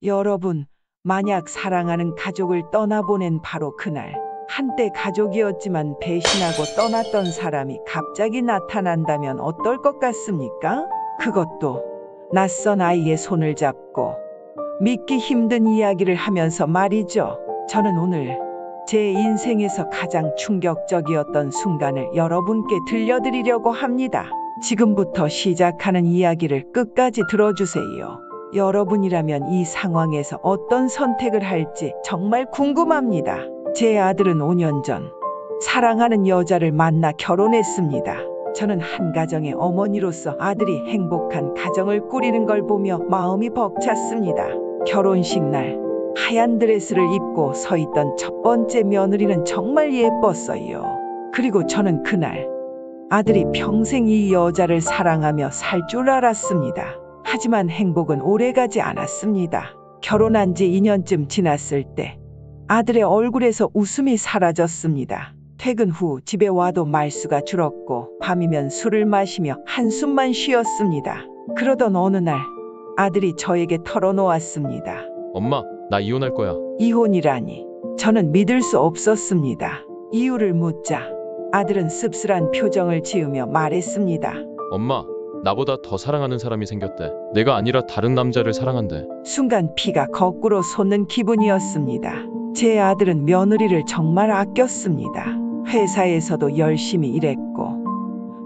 여러분, 만약 사랑하는 가족을 떠나보낸 바로 그날, 한때 가족이었지만 배신하고 떠났던 사람이 갑자기 나타난다면 어떨 것 같습니까? 그것도 낯선 아이의 손을 잡고 믿기 힘든 이야기를 하면서 말이죠. 저는 오늘 제 인생에서 가장 충격적이었던 순간을 여러분께 들려드리려고 합니다. 지금부터 시작하는 이야기를 끝까지 들어주세요. 여러분이라면 이 상황에서 어떤 선택을 할지 정말 궁금합니다. 제 아들은 5년 전 사랑하는 여자를 만나 결혼했습니다. 저는 한 가정의 어머니로서 아들이 행복한 가정을 꾸리는 걸 보며 마음이 벅찼습니다. 결혼식 날 하얀 드레스를 입고 서 있던 첫 번째 며느리는 정말 예뻤어요. 그리고 저는 그날 아들이 평생 이 여자를 사랑하며 살 줄 알았습니다. 하지만 행복은 오래가지 않았습니다. 결혼한 지 2년쯤 지났을 때 아들의 얼굴에서 웃음이 사라졌습니다. 퇴근 후 집에 와도 말수가 줄었고 밤이면 술을 마시며 한숨만 쉬었습니다. 그러던 어느 날 아들이 저에게 털어놓았습니다. 엄마, 나 이혼할 거야. 이혼이라니. 저는 믿을 수 없었습니다. 이유를 묻자 아들은 씁쓸한 표정을 지으며 말했습니다. 엄마, 나보다 더 사랑하는 사람이 생겼대. 내가 아니라 다른 남자를 사랑한대. 순간 피가 거꾸로 솟는 기분이었습니다. 제 아들은 며느리를 정말 아꼈습니다. 회사에서도 열심히 일했고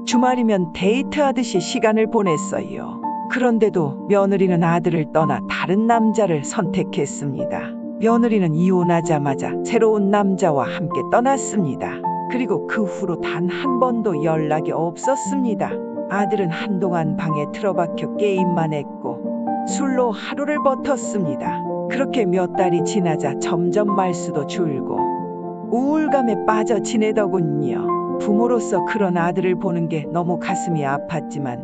주말이면 데이트하듯이 시간을 보냈어요. 그런데도 며느리는 아들을 떠나 다른 남자를 선택했습니다. 며느리는 이혼하자마자 새로운 남자와 함께 떠났습니다. 그리고 그 후로 단 한 번도 연락이 없었습니다. 아들은 한동안 방에 틀어박혀 게임만 했고 술로 하루를 버텼습니다. 그렇게 몇 달이 지나자 점점 말수도 줄고 우울감에 빠져 지내더군요. 부모로서 그런 아들을 보는 게 너무 가슴이 아팠지만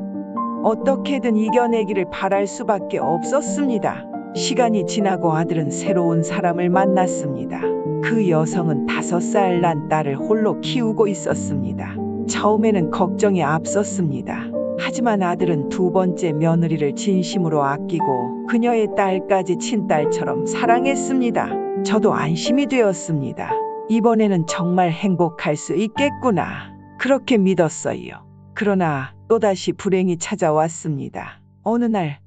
어떻게든 이겨내기를 바랄 수밖에 없었습니다. 시간이 지나고 아들은 새로운 사람을 만났습니다. 그 여성은 5살 난 딸을 홀로 키우고 있었습니다. 처음에는 걱정이 앞섰습니다. 하지만 아들은 두 번째 며느리를 진심으로 아끼고 그녀의 딸까지 친딸처럼 사랑했습니다. 저도 안심이 되었습니다. 이번에는 정말 행복할 수 있겠구나. 그렇게 믿었어요. 그러나 또다시 불행이 찾아왔습니다. 어느 날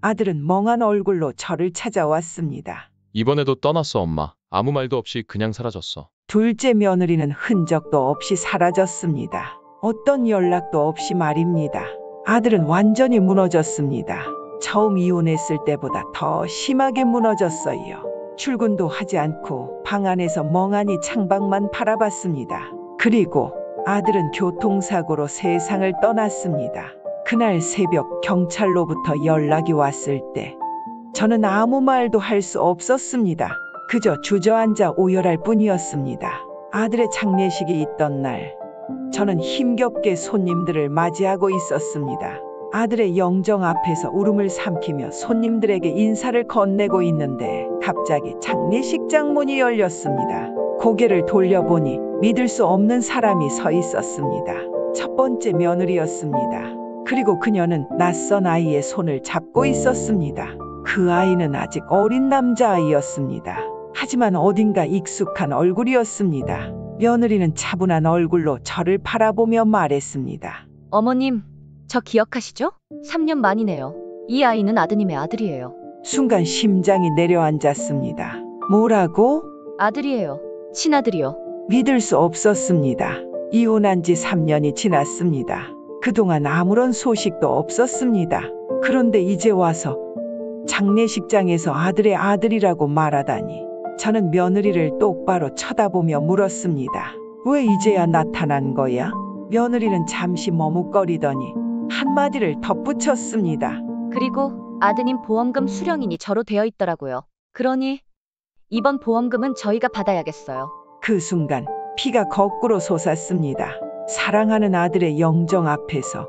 아들은 멍한 얼굴로 저를 찾아왔습니다. 이번에도 떠났어, 엄마. 아무 말도 없이 그냥 사라졌어. 둘째 며느리는 흔적도 없이 사라졌습니다. 어떤 연락도 없이 말입니다. 아들은 완전히 무너졌습니다. 처음 이혼했을 때보다 더 심하게 무너졌어요. 출근도 하지 않고 방 안에서 멍하니 창밖만 바라봤습니다. 그리고 아들은 교통사고로 세상을 떠났습니다. 그날 새벽 경찰로부터 연락이 왔을 때 저는 아무 말도 할 수 없었습니다. 그저 주저앉아 오열할 뿐이었습니다. 아들의 장례식이 있던 날 저는 힘겹게 손님들을 맞이하고 있었습니다. 아들의 영정 앞에서 울음을 삼키며 손님들에게 인사를 건네고 있는데 갑자기 장례식장 문이 열렸습니다. 고개를 돌려보니 믿을 수 없는 사람이 서 있었습니다. 첫 번째 며느리였습니다. 그리고 그녀는 낯선 아이의 손을 잡고 있었습니다. 그 아이는 아직 어린 남자아이였습니다. 하지만 어딘가 익숙한 얼굴이었습니다. 며느리는 차분한 얼굴로 저를 바라보며 말했습니다. 어머님, 저 기억하시죠? 3년 만이네요. 이 아이는 아드님의 아들이에요. 순간 심장이 내려앉았습니다. 뭐라고? 아들이에요. 친아들이요. 믿을 수 없었습니다. 이혼한 지 3년이 지났습니다. 그동안 아무런 소식도 없었습니다. 그런데 이제 와서 장례식장에서 아들의 아들이라고 말하다니. 저는 며느리를 똑바로 쳐다보며 물었습니다. 왜 이제야 나타난 거야? 며느리는 잠시 머뭇거리더니 한마디를 덧붙였습니다. 그리고 아드님 보험금 수령인이 저로 되어 있더라고요. 그러니 이번 보험금은 저희가 받아야겠어요. 그 순간 피가 거꾸로 솟았습니다. 사랑하는 아들의 영정 앞에서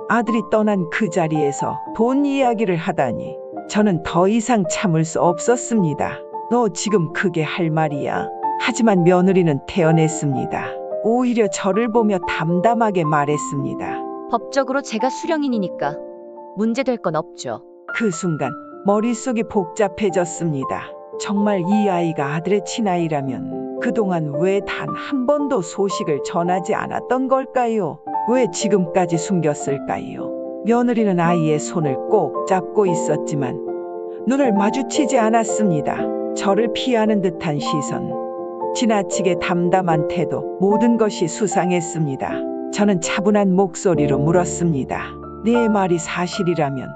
아들이 떠난 그 자리에서 돈 이야기를 하다니. 저는 더 이상 참을 수 없었습니다. 너 지금 그게 할 말이야? 하지만 며느리는 태어냈습니다. 오히려 저를 보며 담담하게 말했습니다. 법적으로 제가 수령인이니까 문제될 건 없죠. 그 순간 머릿속이 복잡해졌습니다. 정말 이 아이가 아들의 친아이라면 그동안 왜 단 한 번도 소식을 전하지 않았던 걸까요? 왜 지금까지 숨겼을까요? 며느리는 아이의 손을 꼭 잡고 있었지만 눈을 마주치지 않았습니다. 저를 피하는 듯한 시선, 지나치게 담담한 태도, 모든 것이 수상했습니다. 저는 차분한 목소리로 물었습니다. 네 말이 사실이라면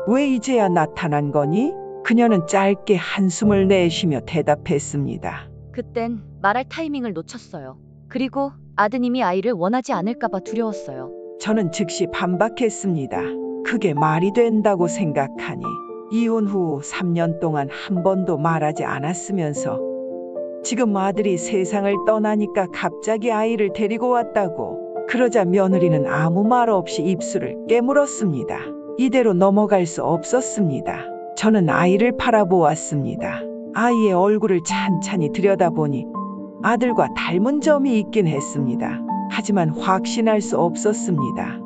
왜 이제야 나타난 거니? 그녀는 짧게 한숨을 내쉬며 대답했습니다. 그땐 말할 타이밍을 놓쳤어요. 그리고 아드님이 아이를 원하지 않을까봐 두려웠어요. 저는 즉시 반박했습니다. 그게 말이 된다고 생각하니 이혼 후 3년 동안 한 번도 말하지 않았으면서 지금 아들이 세상을 떠나니까 갑자기 아이를 데리고 왔다고. 그러자 며느리는 아무 말 없이 입술을 깨물었습니다. 이대로 넘어갈 수 없었습니다. 저는 아이를 바라보았습니다. 아이의 얼굴을 찬찬히 들여다보니 아들과 닮은 점이 있긴 했습니다. 하지만 확신할 수 없었습니다.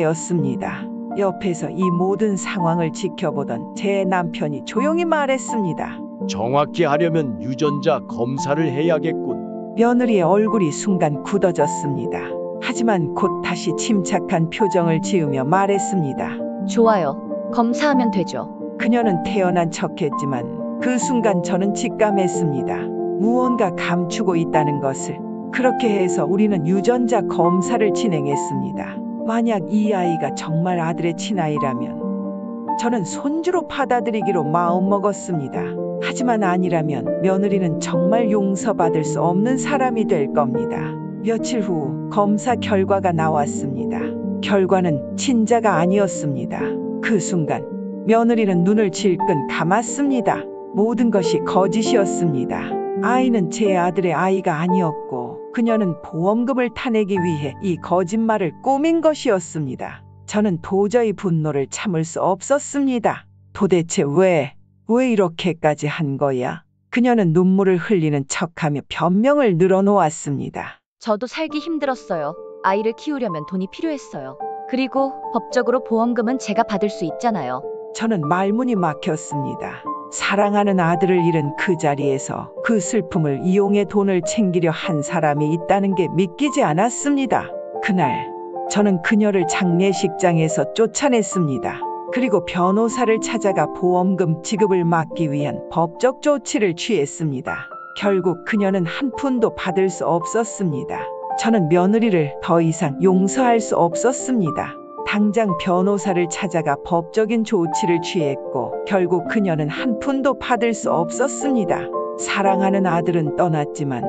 그때였습니다. 옆에서 이 모든 상황을 지켜보던 제 남편이 조용히 말했습니다. 정확히 하려면 유전자 검사를 해야겠군. 며느리의 얼굴이 순간 굳어졌습니다. 하지만 곧 다시 침착한 표정을 지으며 말했습니다. 좋아요. 검사하면 되죠. 그녀는 태연한 척했지만 그 순간 저는 직감했습니다. 무언가 감추고 있다는 것을. 그렇게 해서 우리는 유전자 검사를 진행했습니다. 만약 이 아이가 정말 아들의 친아이라면 저는 손주로 받아들이기로 마음먹었습니다. 하지만 아니라면 며느리는 정말 용서받을 수 없는 사람이 될 겁니다. 며칠 후 검사 결과가 나왔습니다. 결과는 친자가 아니었습니다. 그 순간 며느리는 눈을 질끈 감았습니다. 모든 것이 거짓이었습니다. 아이는 제 아들의 아이가 아니었고 그녀는 보험금을 타내기 위해 이 거짓말을 꾸민 것이었습니다. 저는 도저히 분노를 참을 수 없었습니다. 도대체 왜 이렇게까지 한 거야? 그녀는 눈물을 흘리는 척하며 변명을 늘어놓았습니다. 저도 살기 힘들었어요. 아이를 키우려면 돈이 필요했어요. 그리고 법적으로 보험금은 제가 받을 수 있잖아요. 저는 말문이 막혔습니다. 사랑하는 아들을 잃은 그 자리에서 그 슬픔을 이용해 돈을 챙기려 한 사람이 있다는 게 믿기지 않았습니다. 그날 저는 그녀를 장례식장에서 쫓아냈습니다. 그리고 변호사를 찾아가 보험금 지급을 막기 위한 법적 조치를 취했습니다. 결국 그녀는 한 푼도 받을 수 없었습니다. 저는 며느리를 더 이상 용서할 수 없었습니다. 당장 변호사를 찾아가 법적인 조치를 취했고 결국 그녀는 한 푼도 받을 수 없었습니다. 사랑하는 아들은 떠났지만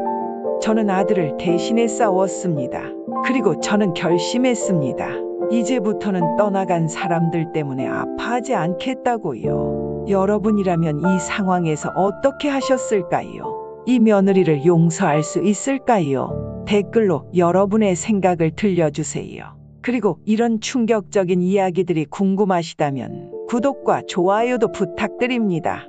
저는 아들을 대신해 싸웠습니다. 그리고 저는 결심했습니다. 이제부터는 떠나간 사람들 때문에 아파하지 않겠다고요. 여러분이라면 이 상황에서 어떻게 하셨을까요? 이 며느리를 용서할 수 있을까요? 댓글로 여러분의 생각을 들려주세요. 그리고 이런 충격적인 이야기들이 궁금하시다면 구독과 좋아요도 부탁드립니다.